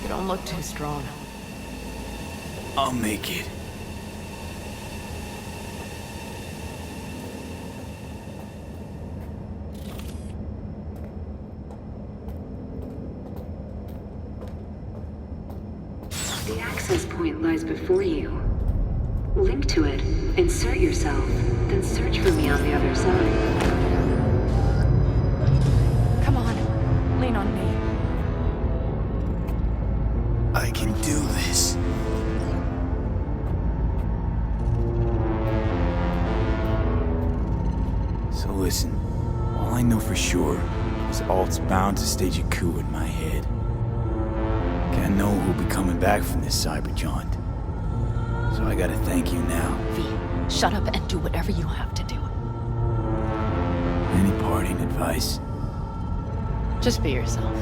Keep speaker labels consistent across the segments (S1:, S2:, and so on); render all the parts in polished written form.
S1: You don't look too strong.
S2: I'll make it.
S3: The access point lies before you. Link to it, insert yourself, then search for me on the other side.
S1: Come on, lean on me.
S2: I can do this. So listen, all I know for sure is Alt's bound to stage a coup in my head. Can't know who'll be coming back from this cyber jaunt. So I gotta thank you now.
S1: V, shut up and do whatever you have to do.
S2: Any parting advice?
S1: Just be yourself.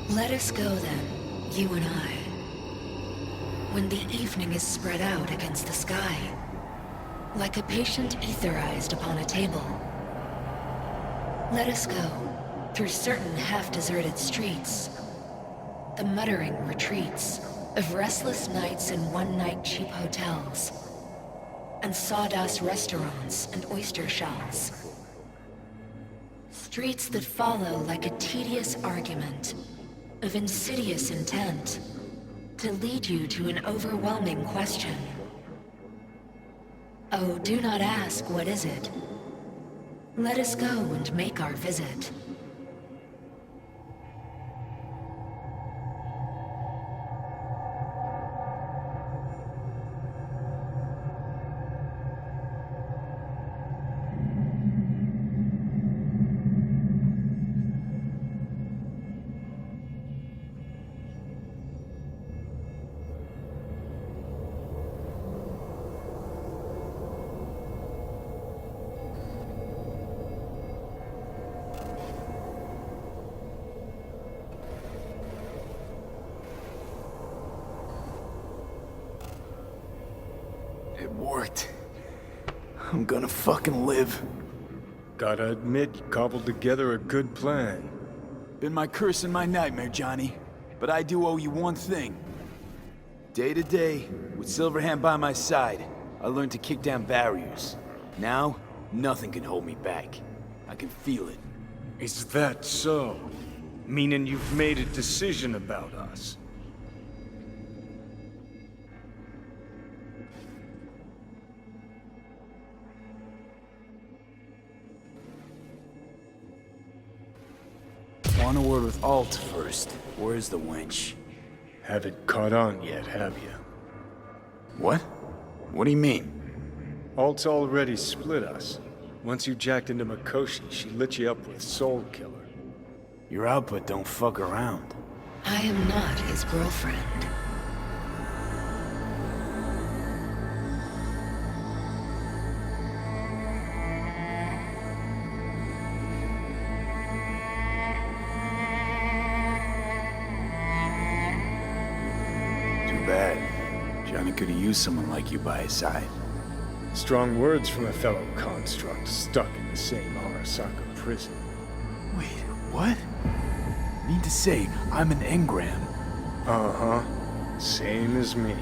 S3: Let us go then, you and I. When the evening is spread out against the sky, like a patient etherized upon a table. Let us go through certain half-deserted streets, the muttering retreats of restless nights in one-night cheap hotels, and sawdust restaurants and oyster shells. Streets that follow like a tedious argument of insidious intent to lead you to an overwhelming question. Oh, do not ask, what is it? Let us go and make our visit.
S2: worked. I'm gonna fucking live.
S4: Gotta admit, you cobbled together a good plan.
S2: Been my curse and my nightmare, Johnny. But I do owe you one thing. Day to day, with Silverhand by my side, I learned to kick down barriers. Now, nothing can hold me back. I can feel it.
S4: Is that so? Meaning you've made a decision about us?
S2: Want a word with Alt first. Where's the wench?
S4: Haven't caught on yet, have you?
S2: What? What do you mean?
S4: Alt's already split us. Once you jacked into Mikoshi, she lit you up with Soul Killer.
S2: Your output don't fuck around.
S3: I am not his girlfriend.
S2: Too bad. Johnny could have used someone like you by his side.
S4: Strong words from a fellow construct stuck in the same Arasaka prison.
S2: Wait, what? Mean to say, I'm an engram.
S4: Uh-huh. Same as me.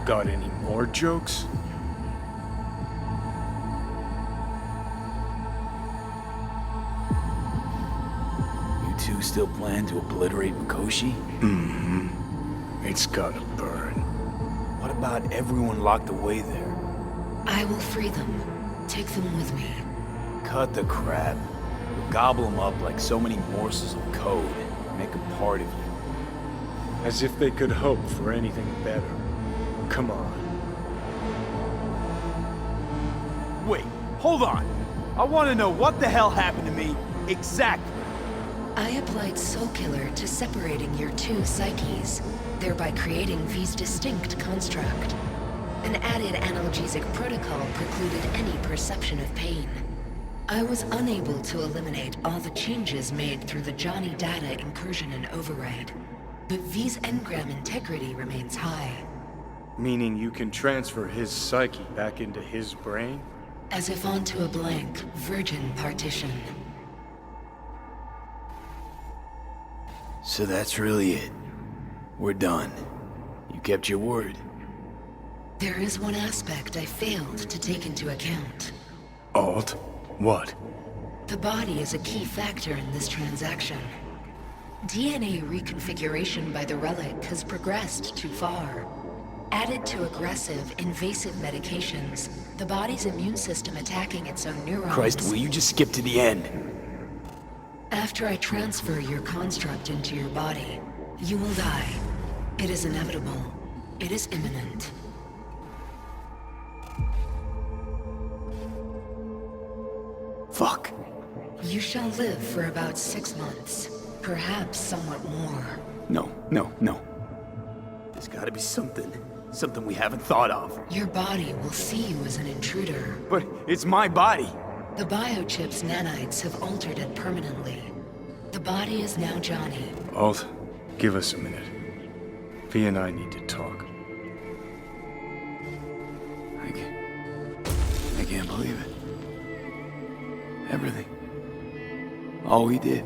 S4: Got any more jokes?
S2: You two still plan to obliterate Mikoshi?
S4: Mm-hmm. It's gotta burn.
S2: What about everyone locked away there?
S3: I will free them. Take them with me.
S2: Cut the crap. We'll gobble them up like so many morsels of code. Make them part of you.
S4: As if they could hope for anything better. Come on.
S2: Wait, hold on. I want to know what the hell happened to me exactly.
S3: I applied Soul Killer to separating your two psyches, thereby creating V's distinct construct. An added analgesic protocol precluded any perception of pain. I was unable to eliminate all the changes made through the Johnny data incursion and override, but V's engram integrity remains high.
S4: Meaning you can transfer his psyche back into his brain?
S3: As if onto a blank, virgin partition.
S2: So that's really it. We're done. You kept your word.
S3: There is one aspect I failed to take into account.
S4: Alt? What?
S3: The body is a key factor in this transaction. DNA reconfiguration by the relic has progressed too far. Added to aggressive, invasive medications, the body's immune system attacking its own neurons.
S2: Christ, will you just skip to the end?
S3: After I transfer your construct into your body, you will die. It is inevitable. It is imminent.
S2: Fuck.
S3: You shall live for about 6 months, perhaps somewhat more.
S2: No. There's gotta be something. Something we haven't thought of.
S3: Your body will see you as an intruder.
S2: But it's my body.
S3: The biochip's nanites have altered it permanently. The body is now Johnny.
S4: Alt, give us a minute. V and I need to talk.
S2: I can't believe it. Everything. All we did.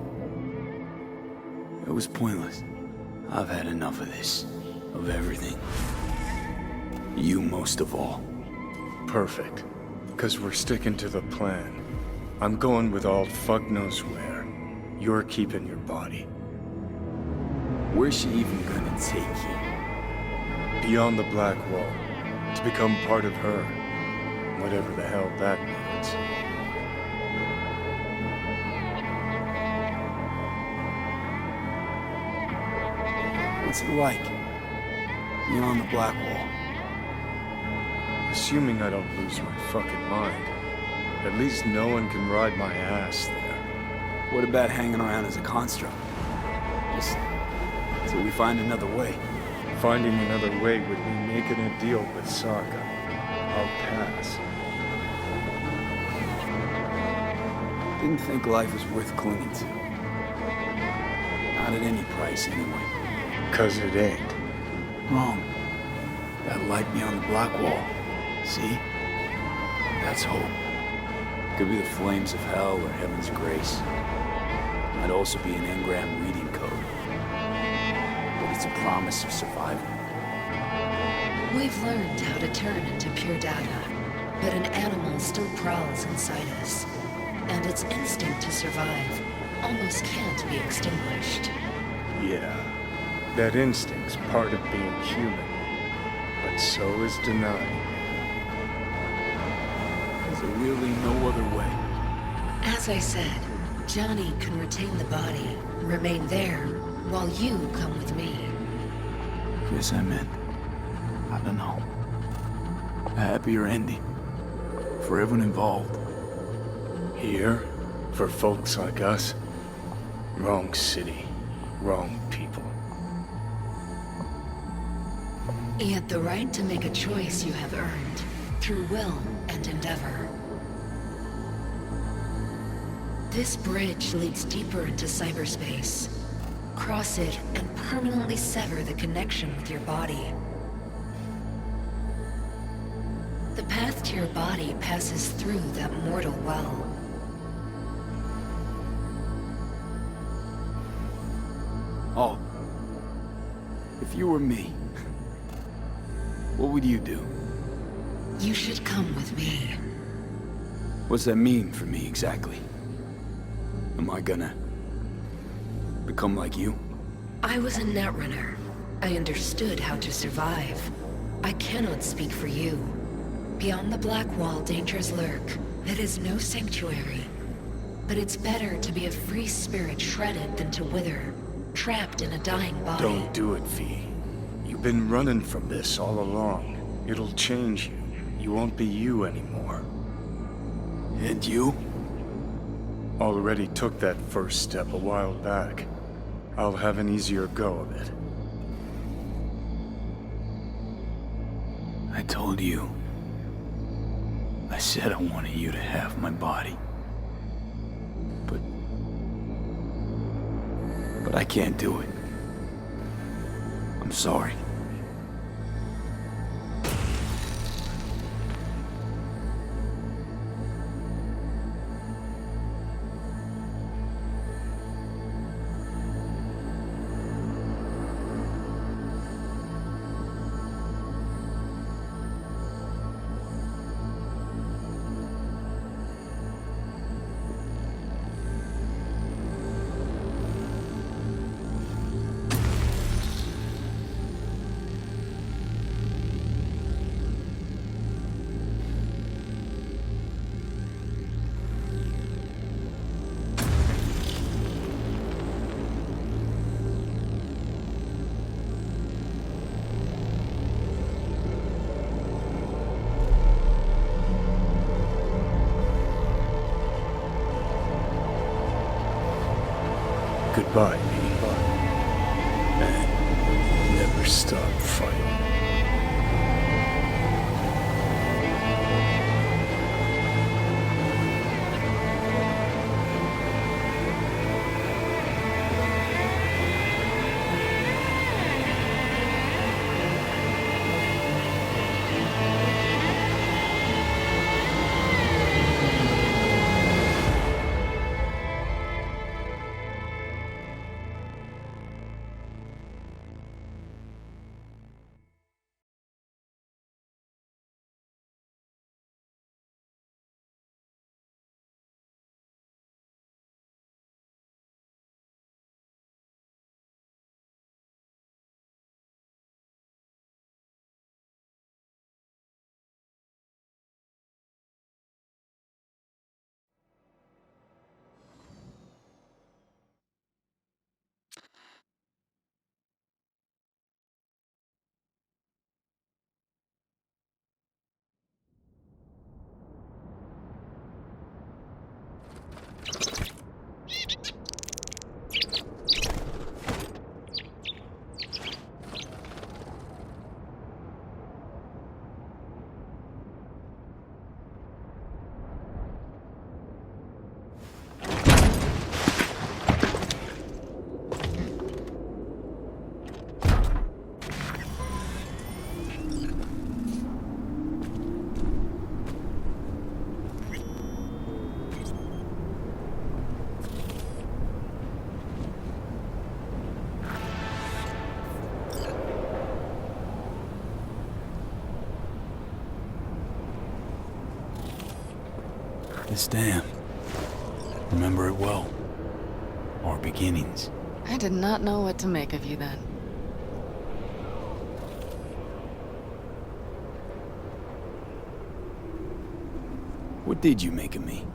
S2: It was pointless. I've had enough of this. Of everything. You most of all.
S4: Perfect. Because we're sticking to the plan. I'm going with Alt fuck knows where. You're keeping your body.
S2: Where's she even gonna take you?
S4: Beyond the Black Wall. To become part of her. Whatever the hell that means.
S2: What's it like? Beyond the Black Wall.
S4: Assuming I don't lose my fucking mind. At least no one can ride my ass there.
S2: What about hanging around as a construct? Just till we find another way.
S4: Finding another way would mean making a deal with Sokka. I'll pass.
S2: Didn't think life was worth clinging to. Not at any price, anyway.
S4: 'Cause it ain't.
S2: Wrong. That light beyond the Black Wall. See? That's hope. Could be the flames of hell or heaven's grace. Might also be an engram reading code. But it's a promise of survival.
S3: We've learned how to turn into pure data, but an animal still prowls inside us. And its instinct to survive almost can't be extinguished.
S4: Yeah, that instinct's part of being human. But so is denying.
S2: Is there really no other way?
S3: As I said, Johnny can retain the body, remain there, while you come with me.
S2: Guess I meant, I don't know, a happier ending for everyone involved.
S4: Here, for folks like us, wrong city, wrong people.
S3: Yet the right to make a choice you have earned, through will and endeavor. This bridge leads deeper into cyberspace. Cross it and permanently sever the connection with your body. The path to your body passes through that mortal well.
S2: Oh, if you were me, what would you do?
S3: You should come with me.
S2: What's that mean for me exactly? Am I gonna become like you?
S3: I was a netrunner. I understood how to survive. I cannot speak for you. Beyond the Black Wall, dangers lurk. It is no sanctuary. But it's better to be a free spirit shredded than to wither, trapped in a dying body.
S4: Don't do it, V. You've been running from this all along. It'll change you. You won't be you anymore.
S2: And you?
S4: Already took that first step a while back. I'll have an easier go of it.
S2: I told you. I said I wanted you to have my body. But I can't do it. I'm sorry.
S4: Goodbye, me. And never stop fighting.
S2: This dam. Remember it well. Our beginnings.
S1: I did not know what to make of you then.
S2: What did you make of me?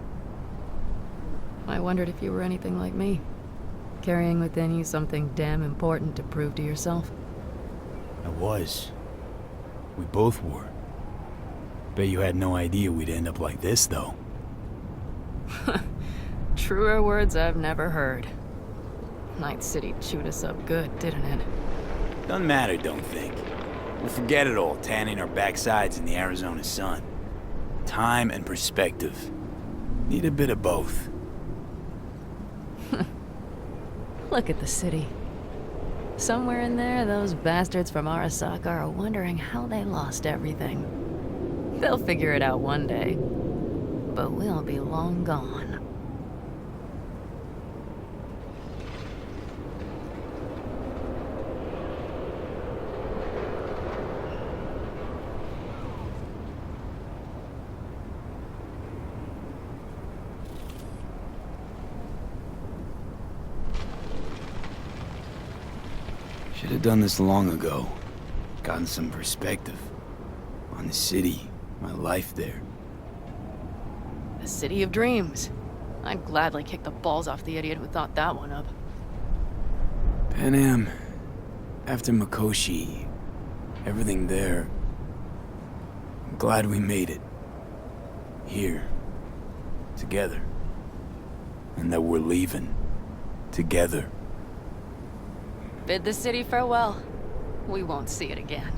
S1: I wondered if you were anything like me. Carrying within you something damn important to prove to yourself.
S2: I was. We both were. Bet you had no idea we'd end up like this, though.
S1: Truer words I've never heard. Night City chewed us up good, didn't it?
S2: Doesn't matter, don't think. We'll forget it all, tanning our backsides in the Arizona sun. Time and perspective. Need a bit of both.
S1: Look at the city. Somewhere in there, those bastards from Arasaka are wondering how they lost everything. They'll figure it out one day. But we'll be long gone.
S2: Should have done this long ago. Gotten some perspective. On the city, my life there.
S1: The city of dreams. I'd gladly kick the balls off the idiot who thought that one up.
S2: Panam, after Mikoshi, everything there. I'm glad we made it. Here. Together. And that we're leaving. Together.
S1: Bid the city farewell. We won't see it again.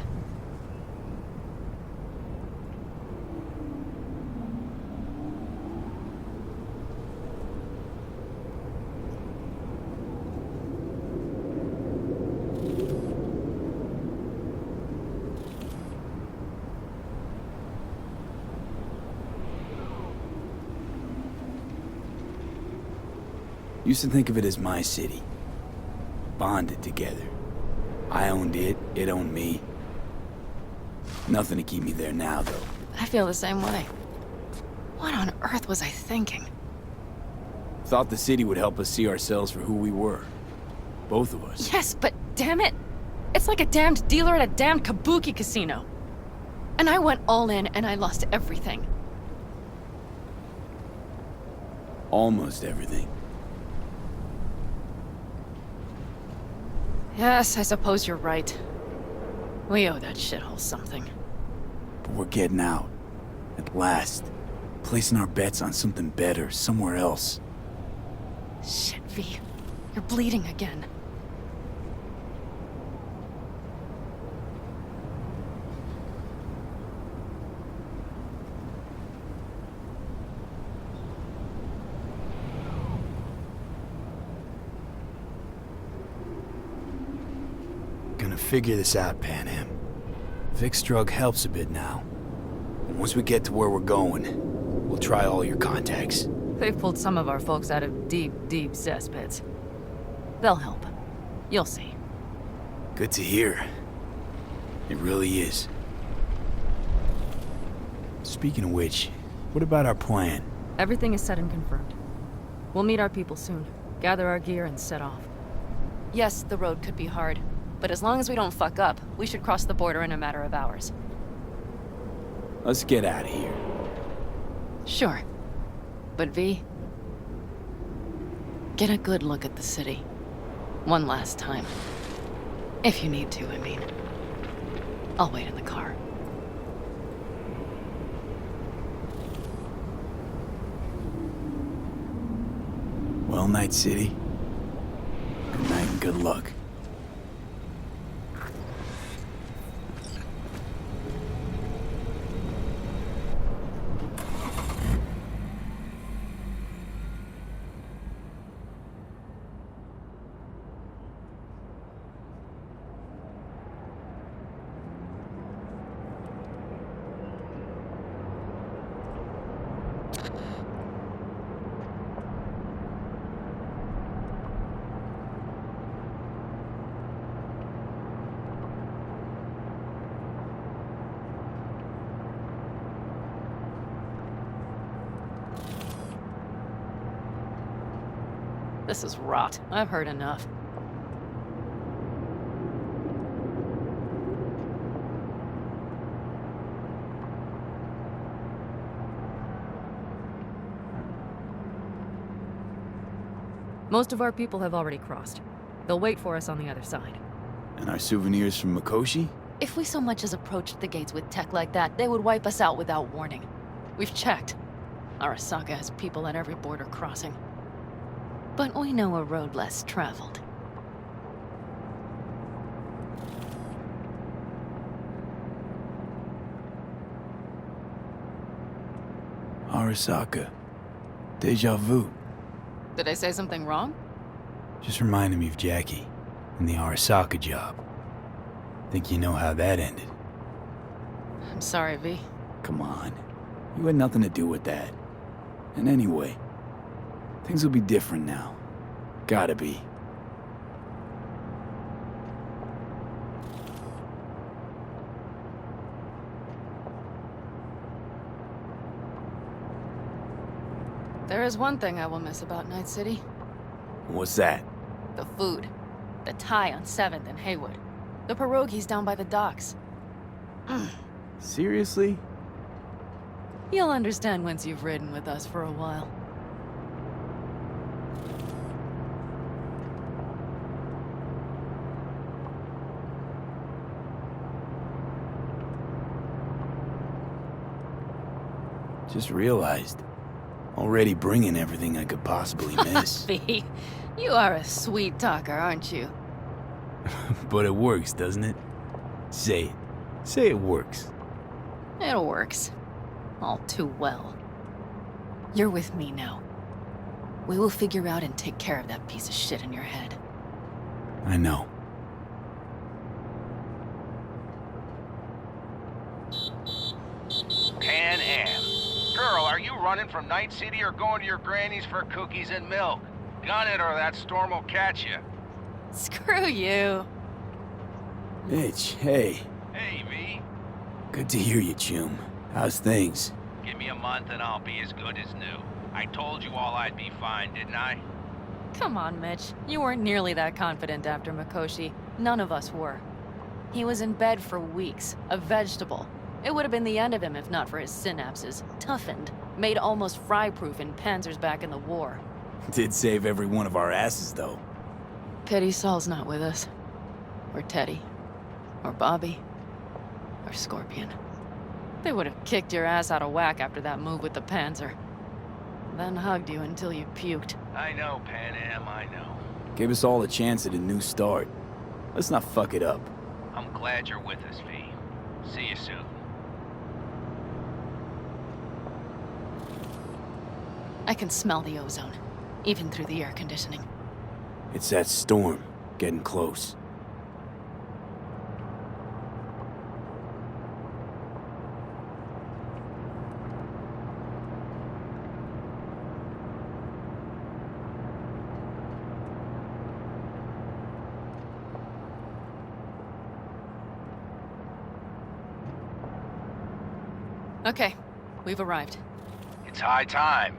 S2: Used to think of it as my city. Bonded together. I owned it, it owned me. Nothing to keep me there now, though.
S1: I feel the same way. What on earth was I thinking?
S2: Thought the city would help us see ourselves for who we were. Both of us.
S1: Yes, but damn it! It's like a damned dealer at a damned kabuki casino. And I went all in and I lost everything.
S2: Almost everything.
S1: Yes, I suppose you're right. We owe that shithole something.
S2: But we're getting out. At last. Placing our bets on something better, somewhere else.
S1: Shit, V. You're bleeding again.
S2: Gonna figure this out, Panam. Vic's drug helps a bit now. And once we get to where we're going, we'll try all your contacts.
S1: They've pulled some of our folks out of deep, deep cesspits. They'll help. You'll see.
S2: Good to hear. It really is. Speaking of which, what about our plan?
S1: Everything is set and confirmed. We'll meet our people soon, gather our gear, and set off. Yes, the road could be hard, but as long as we don't fuck up, we should cross the border in a matter of hours.
S2: Let's get out of here.
S1: Sure. But V, get a good look at the city. One last time. If you need to, I mean. I'll wait in the car.
S2: Well, Night City. Good night and good luck.
S1: This is rot. I've heard enough. Most of our people have already crossed. They'll wait for us on the other side.
S2: And our souvenirs from Mikoshi?
S1: If we so much as approached the gates with tech like that, they would wipe us out without warning. We've checked. Arasaka has people at every border crossing. But we know a road less traveled.
S2: Arasaka. Deja vu.
S1: Did I say something wrong?
S2: Just reminded me of Jackie and the Arasaka job. Think you know how that ended?
S1: I'm sorry, V.
S2: Come on. You had nothing to do with that. And anyway, things will be different now. Gotta be.
S1: There is one thing I will miss about Night City.
S2: What's that?
S1: The food. The Thai on 7th and Haywood. The pierogies down by the docks.
S2: Seriously?
S1: You'll understand once you've ridden with us for a while.
S2: Just realized. Already bringing everything I could possibly miss.
S1: V, you are a sweet talker, aren't you?
S2: But it works, doesn't it? Say it. Say it works.
S1: It works. All too well. You're with me now. We will figure out and take care of that piece of shit in your head.
S2: I know.
S5: Panam. Girl, are you running from Night City or going to your granny's for cookies and milk? Gun it or that storm will catch you.
S1: Screw you.
S2: Mitch, hey.
S5: Hey, V.
S2: Good to hear you, Chum. How's things?
S5: Give me a month and I'll be as good as new. I told you all I'd be fine, didn't I?
S1: Come on, Mitch. You weren't nearly that confident after Mikoshi. None of us were. He was in bed for weeks, a vegetable. It would have been the end of him if not for his synapses. Toughened, made almost fry-proof in panzers back in the war.
S2: Did save every one of our asses, though.
S1: Pity Saul's not with us. Or Teddy. Or Bobby. Or Scorpion. They would have kicked your ass out of whack after that move with the Panzer. Then hugged you until you puked.
S5: I know, Panam, I know.
S2: Gave us all a chance at a new start. Let's not fuck it up.
S5: I'm glad you're with us, V. See you soon.
S1: I can smell the ozone, even through the air conditioning.
S2: It's that storm, getting close.
S1: Okay, we've arrived.
S5: It's high time.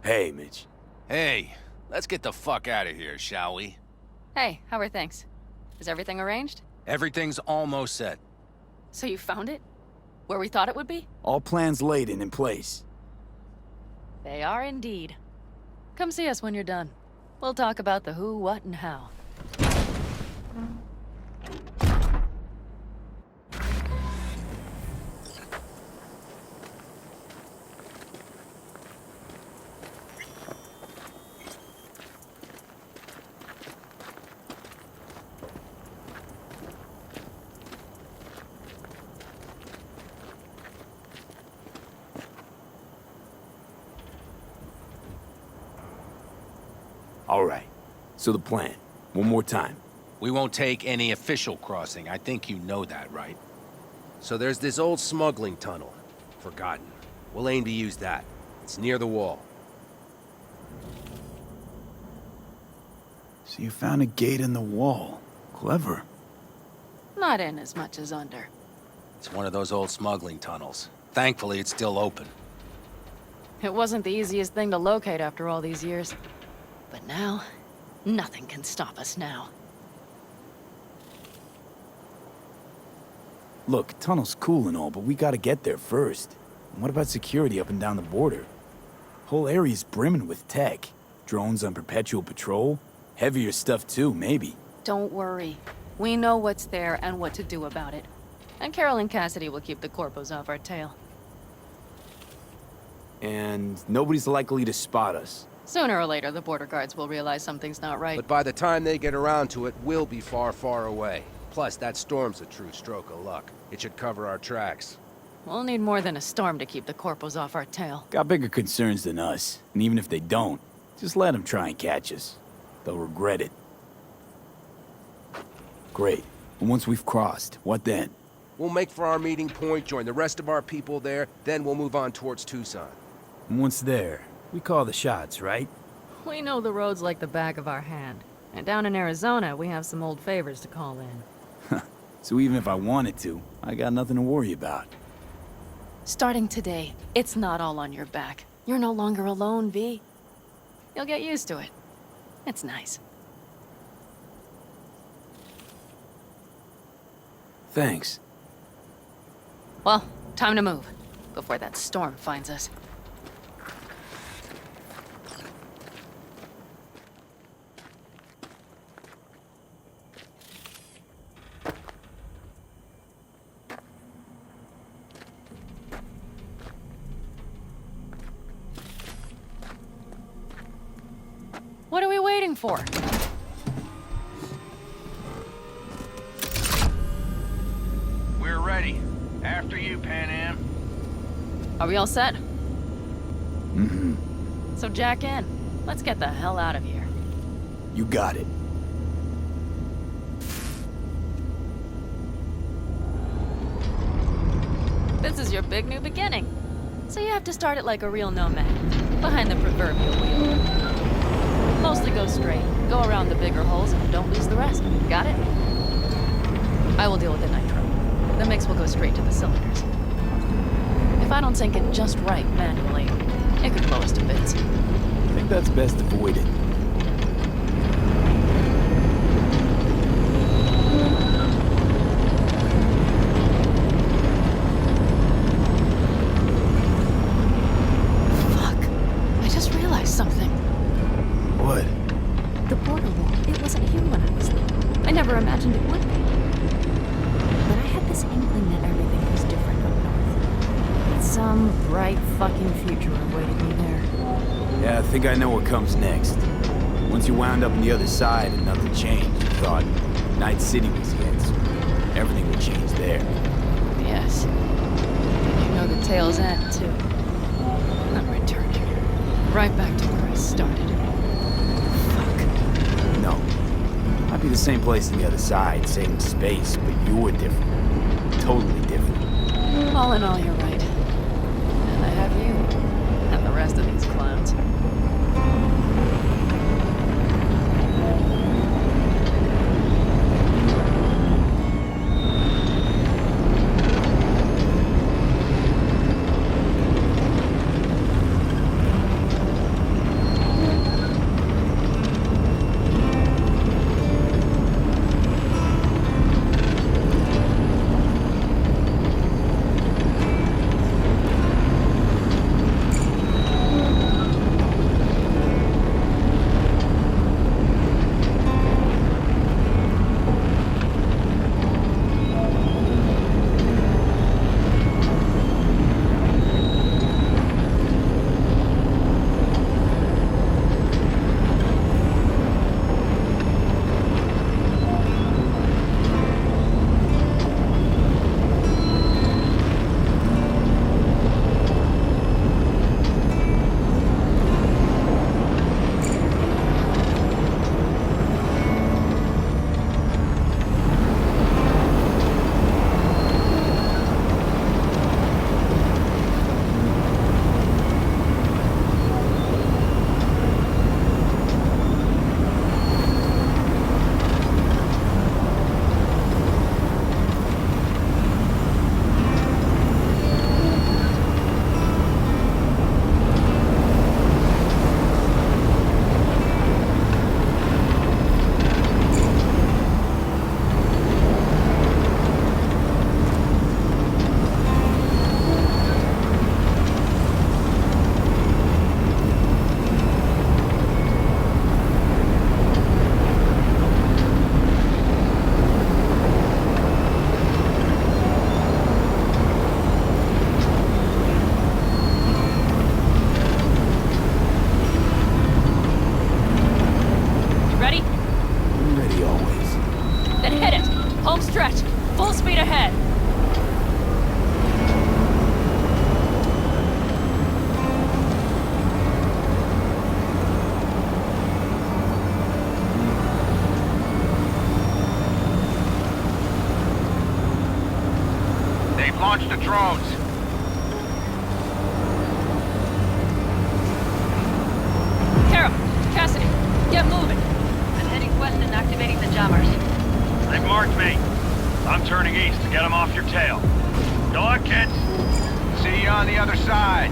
S2: Hey, Mitch.
S5: Hey, let's get the fuck out of here, shall we?
S1: Hey, how are things? Is everything arranged?
S5: Everything's almost set.
S1: So you found it? Where we thought it would be?
S2: All plans laid and in place.
S1: They are indeed. Come see us when you're done. We'll talk about the who, what, and how.
S2: All right. So the plan. One more time.
S5: We won't take any official crossing. I think you know that, right? So there's this old smuggling tunnel.
S6: forgotten. We'll aim to use that. It's near the wall.
S2: So you found a gate in the wall. Clever.
S1: Not in as much as under.
S6: It's one of those old smuggling tunnels. Thankfully, it's still open.
S1: It wasn't the easiest thing to locate after all these years. But now, nothing can stop us now.
S2: Look, tunnel's cool and all, but we gotta get there first. And what about security up and down the border? Whole area's brimming with tech. Drones on perpetual patrol. Heavier stuff too, maybe.
S1: Don't worry. We know what's there and what to do about it. And Carol and Cassidy will keep the corpos off our tail.
S2: And nobody's likely to spot us.
S1: Sooner or later, the border guards will realize something's not right.
S6: But by the time they get around to it, we'll be far, far away. Plus, that storm's a true stroke of luck. It should cover our tracks.
S1: We'll need more than a storm to keep the corpos off our tail.
S2: Got bigger concerns than us. And even if they don't, just let them try and catch us. They'll regret it. Great. And once we've crossed, what then?
S6: We'll make for our meeting point, join the rest of our people there, then we'll move on towards Tucson.
S2: And once there, we call the shots, right?
S1: We know the roads like the back of our hand. And down in Arizona, we have some old favors to call in.
S2: So even if I wanted to, I got nothing to worry about.
S1: Starting today, it's not all on your back. You're no longer alone, V. You'll get used to it. It's nice.
S2: Thanks.
S1: Well, time to move, before that storm finds us. What are we waiting for?
S5: We're ready. After you, Panam.
S1: Are we all set?
S2: Mm-hmm.
S1: So jack in. Let's get the hell out of here.
S2: You got it.
S1: This is your big new beginning. So you have to start it like a real nomad, behind the proverbial wheel. Mostly go straight, go around the bigger holes, and don't lose the rest. Got it? I will deal with the nitro. The mix will go straight to the cylinders. If I don't sink it just right manually, it could blow us to bits.
S2: I think that's best avoided.
S1: Fuck. I just realized something.
S2: What?
S1: The border wall, it wasn't here when I was little. I never imagined it would be. But I had this inkling that everything was different up north. Some bright fucking future awaited me there.
S2: Yeah, I think I know what comes next. Once you wound up on the other side and nothing changed, you thought Night City was the answer. Everything would change there.
S1: Yes. And you know the tale's end, too. I'm returning. Right back to where I started. Fuck.
S2: No. Might be the same place on the other side, same space, but you're different. Totally different.
S1: All in all, you're right. And I have you. And the rest of these clowns.
S5: drones.
S1: Carol, Cassidy, get moving.
S7: I'm heading west and activating the jammers.
S8: They've marked me. I'm turning east to get them off your tail. Good luck, kids.
S5: See you on the other side.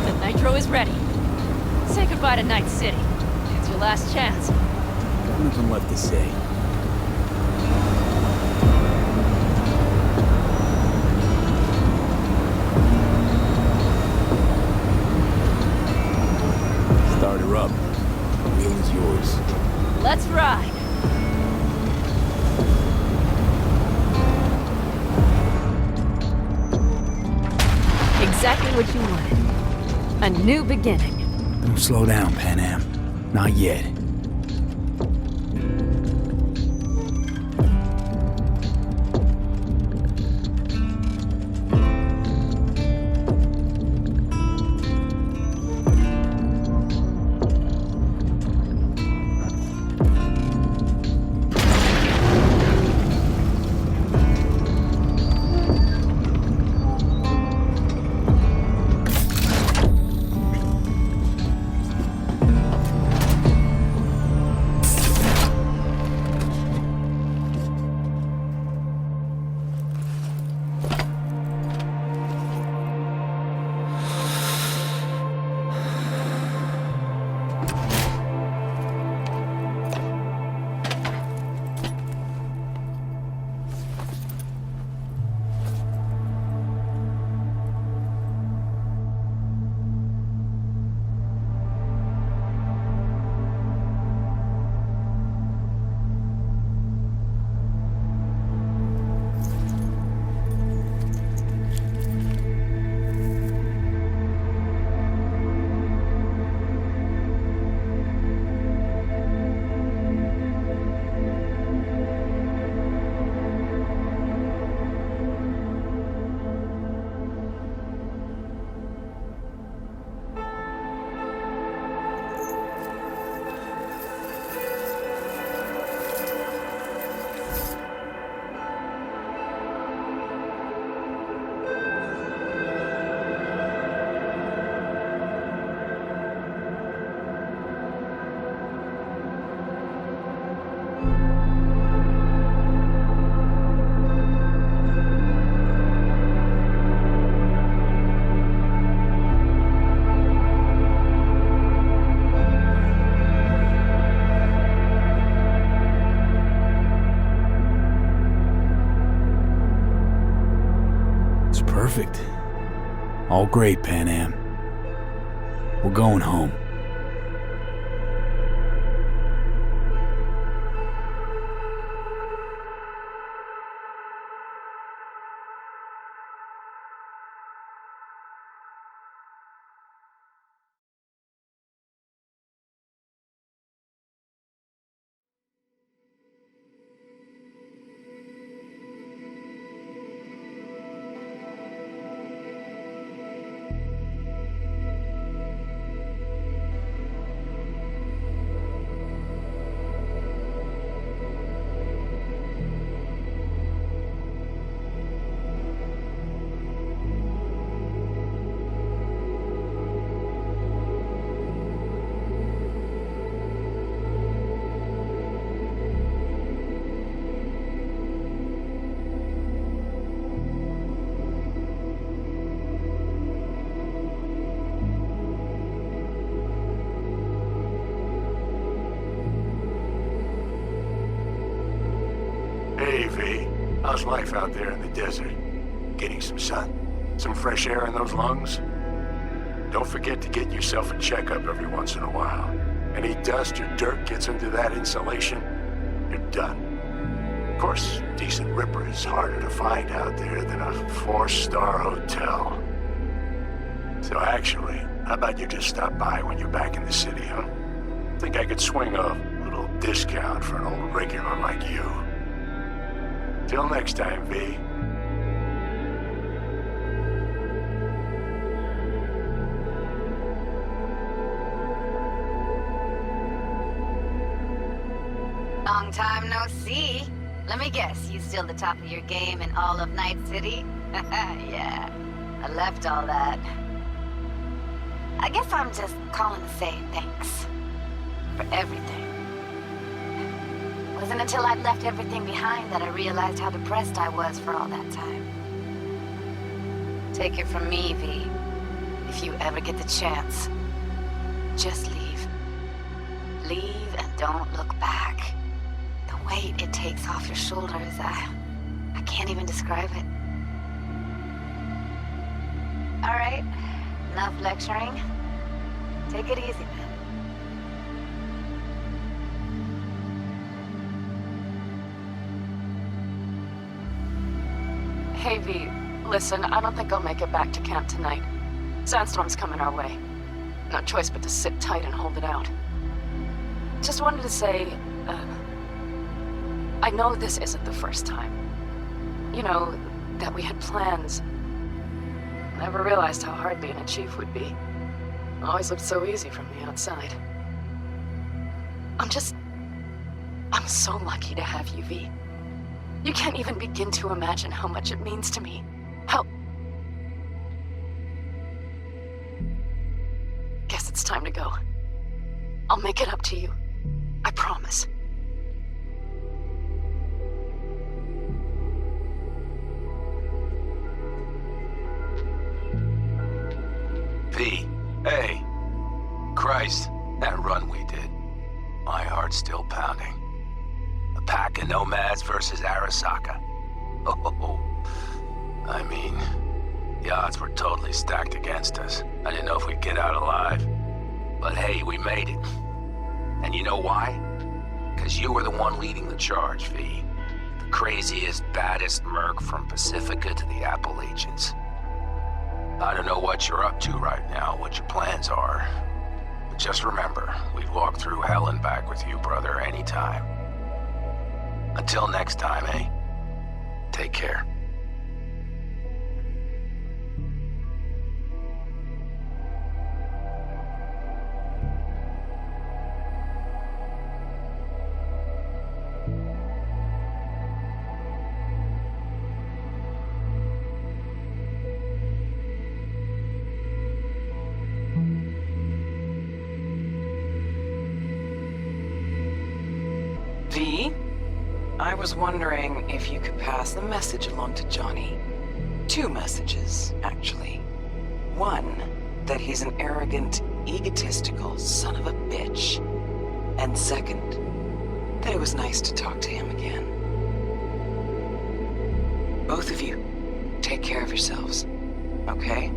S1: The nitro is ready. Say goodbye to Night City. It's your last chance.
S2: Got nothing left to say. Start her up. The wheel is yours.
S1: Let's ride. Exactly what you wanted. A new beginning.
S2: Don't slow down, Panam. Not yet. Perfect. All great, Panam. We're going home.
S9: Hey, V. How's life out there in the desert? Getting some sun? Some fresh air in those lungs? Don't forget to get yourself a checkup every once in a while. Any dust or dirt gets into that insulation, you're done. Of course, decent ripper is harder to find out there than a 4-star hotel. So actually, how about you just stop by when you're back in the city, huh? Think I could swing a little discount for an old regular like you. Till next time, V.
S10: Long time no see. Let me guess, you still the top of your game in all of Night City? Yeah, I left all that. I guess I'm just calling to say thanks. For everything. Wasn't until I'd left everything behind that I realized how depressed I was for all that time. Take it from me, V. If you ever get the chance, just leave. Leave and don't look back. The weight it takes off your shoulders, I can't even describe it. All right, enough lecturing. Take it easy, man.
S1: Hey, V. Listen, I don't think I'll make it back to camp tonight. Sandstorm's coming our way. No choice but to sit tight and hold it out. Just wanted to say, I know this isn't the first time. You know, that we had plans. Never realized how hard being a chief would be. Always looked so easy from the outside. I'm so lucky to have you, V. You can't even begin to imagine how much it means to me. How... Guess it's time to go. I'll make it up to you. I promise.
S9: V, hey. Christ, that run we did. My heart's still pounding. A pack of nomads versus Arasaka. Oh, I mean, the odds were totally stacked against us. I didn't know if we'd get out alive. But hey, we made it. And you know why? Because you were the one leading the charge, V. The craziest, baddest merc from Pacifica to the Appalachians. I don't know what you're up to right now, what your plans are. But just remember, we'd walk through hell and back with you, brother, anytime. Until next time, eh? Take care.
S11: V? I was wondering if you could pass the message along to Johnny. 2 messages, actually. One, that he's an arrogant, egotistical son of a bitch. And second, that it was nice to talk to him again. Both of you, take care of yourselves, okay?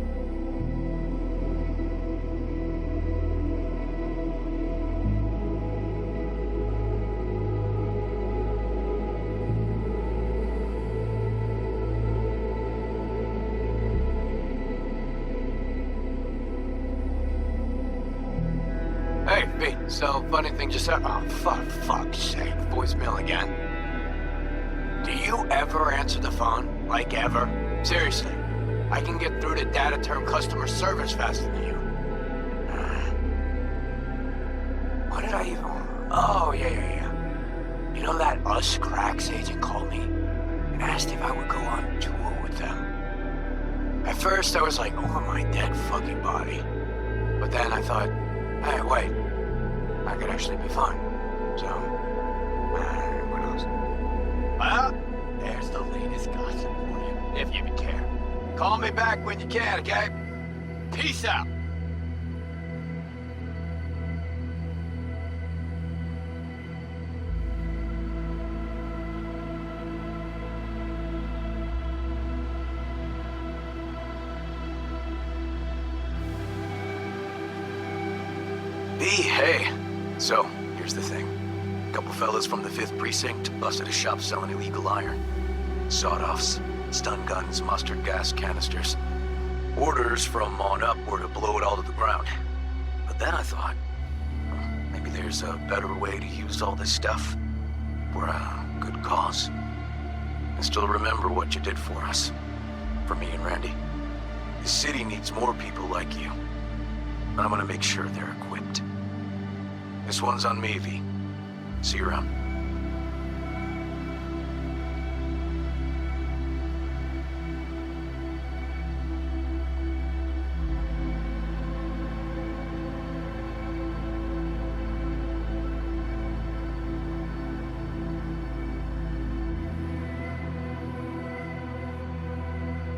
S9: Hey, V, so funny thing just happened. Oh, fuck's sake. Voicemail again. Do you ever answer the phone? Like ever? Seriously. I can get through to data term customer service faster than you. What did I even... Oh, yeah. You know that Us Cracks agent called me and asked if I would go on tour with them. At first I was like, over my dead fucking body. But then I thought, hey, wait, I could actually be fun. So, what else? Well, there's the latest gossip for you, if you care. Call me back when you can, okay? Peace out. Hey, so, here's the thing. A couple fellas from the 5th Precinct busted a shop selling illegal iron. Sawed-offs, stun guns, mustard gas canisters. Orders from on up were to blow it all to the ground. But then I thought, maybe there's a better way to use all this stuff for a good cause. I still remember what you did for us. For me and Randy. The city needs more people like you. And I'm gonna make sure they're equipped. This one's on me, V. See you around.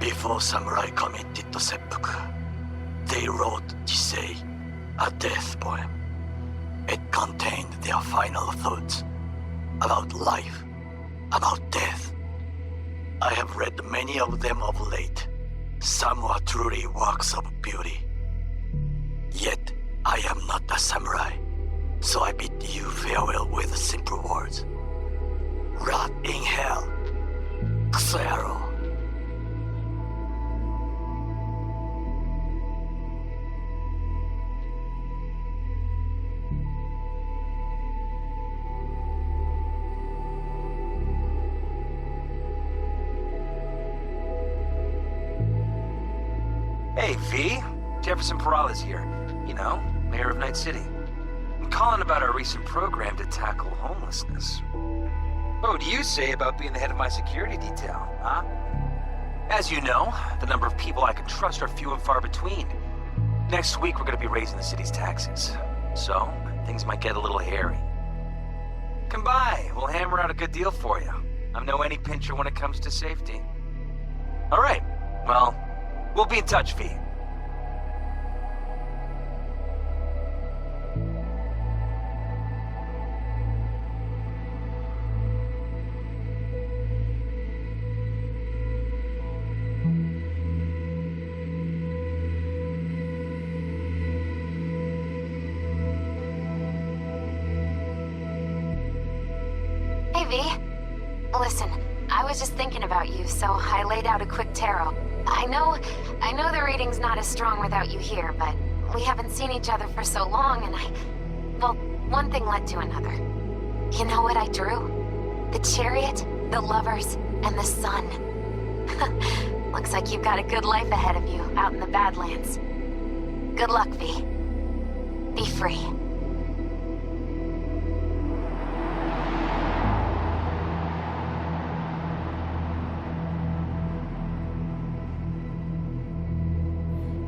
S12: Before samurai committed to seppuku, they wrote Jisei, a death poem. It contained their final thoughts about life, about death. I have read many of them of late. Some were truly works of beauty. Yet, I am not a samurai, so I bid you farewell with simple words. Rot in hell, Kusoyaro.
S13: Hey, V. Jefferson Peralta's here. You know, mayor of Night City. I'm calling about our recent program to tackle homelessness. What do you say about being the head of my security detail, huh? As you know, the number of people I can trust are few and far between. Next week, we're gonna be raising the city's taxes. So, things might get a little hairy. Come by, we'll hammer out a good deal for you. I'm no any pincher when it comes to safety. All right, well, we'll be in touch, V.
S10: Hey, V. Listen, I was just thinking about you, so I laid out a quick tarot. I know the reading's not as strong without you here, but we haven't seen each other for so long, and well, one thing led to another. You know what I drew? The chariot, the lovers, and the sun. Looks like you've got a good life ahead of you out in the Badlands. Good luck, V. Be free.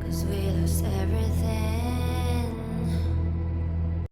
S14: Cause we lost everything.